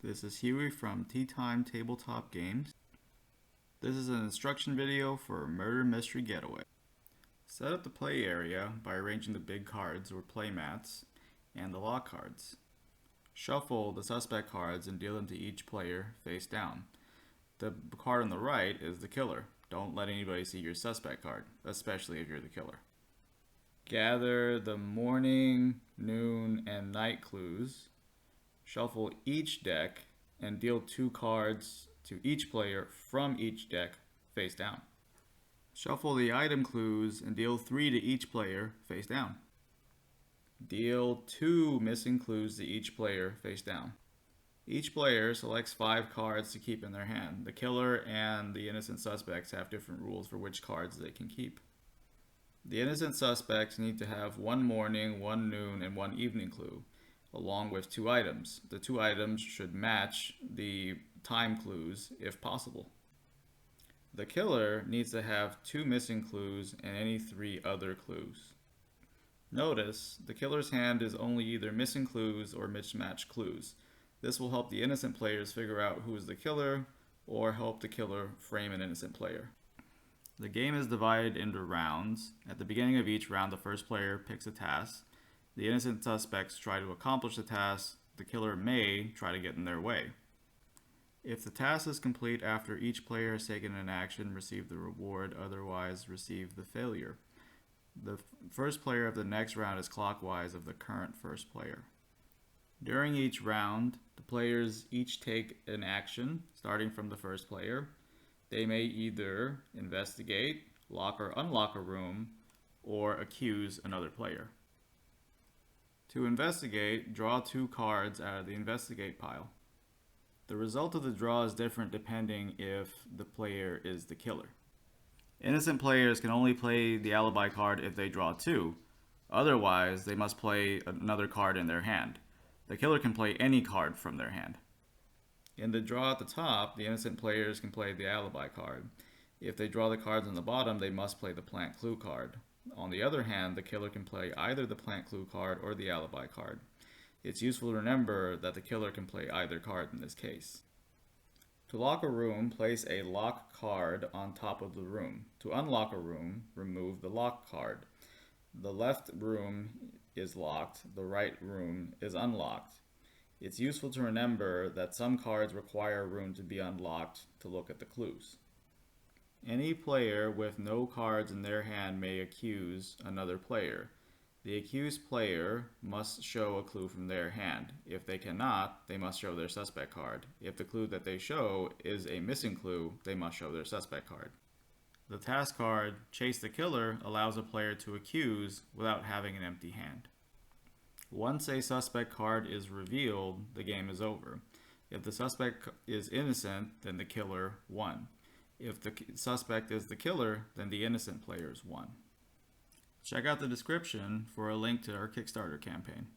This is Huey from Tea Time Tabletop Games. This is an instruction video for Murder Mystery Getaway. Set up the play area by arranging the big cards or play mats and the lock cards. Shuffle the suspect cards and deal them to each player face down. The card on the right is the killer. Don't let anybody see your suspect card, especially if you're the killer. Gather the morning, noon, and night clues. Shuffle each deck and deal 2 cards to each player from each deck face down. Shuffle the item clues and deal 3 to each player face down. Deal 2 missing clues to each player face down. Each player selects 5 cards to keep in their hand. The killer and the innocent suspects have different rules for which cards they can keep. The innocent suspects need to have 1 morning, 1 noon, and 1 evening clue, along with 2 items. The 2 items should match the time clues if possible. The killer needs to have 2 missing clues and any 3 other clues. Notice, the killer's hand is only either missing clues or mismatched clues. This will help the innocent players figure out who is the killer or help the killer frame an innocent player. The game is divided into rounds. At the beginning of each round, the first player picks a task. The innocent suspects try to accomplish the task. The killer may try to get in their way. If the task is complete after each player has taken an action, receive the reward, otherwise receive the failure. The first player of the next round is clockwise of the current first player. During each round, the players each take an action, starting from the first player. They may either investigate, lock or unlock a room, or accuse another player. To investigate, draw 2 cards out of the investigate pile. The result of the draw is different depending if the player is the killer. Innocent players can only play the alibi card if they draw 2. Otherwise, they must play another card in their hand. The killer can play any card from their hand. In the draw at the top, the innocent players can play the alibi card. If they draw the cards on the bottom, they must play the plant clue card. On the other hand, the killer can play either the plant clue card or the alibi card. It's useful to remember that the killer can play either card in this case. To lock a room, place a lock card on top of the room. To unlock a room, remove the lock card. The left room is locked, the right room is unlocked. It's useful to remember that some cards require a room to be unlocked to look at the clues. Any player with no cards in their hand may accuse another player. The accused player must show a clue from their hand. If they cannot, they must show their suspect card. If the clue that they show is a missing clue, they must show their suspect card. The task card, Chase the Killer, allows a player to accuse without having an empty hand. Once a suspect card is revealed, the game is over. If the suspect is innocent, then the killer won. If the suspect is the killer, then the innocent players won. Check out the description for a link to our Kickstarter campaign.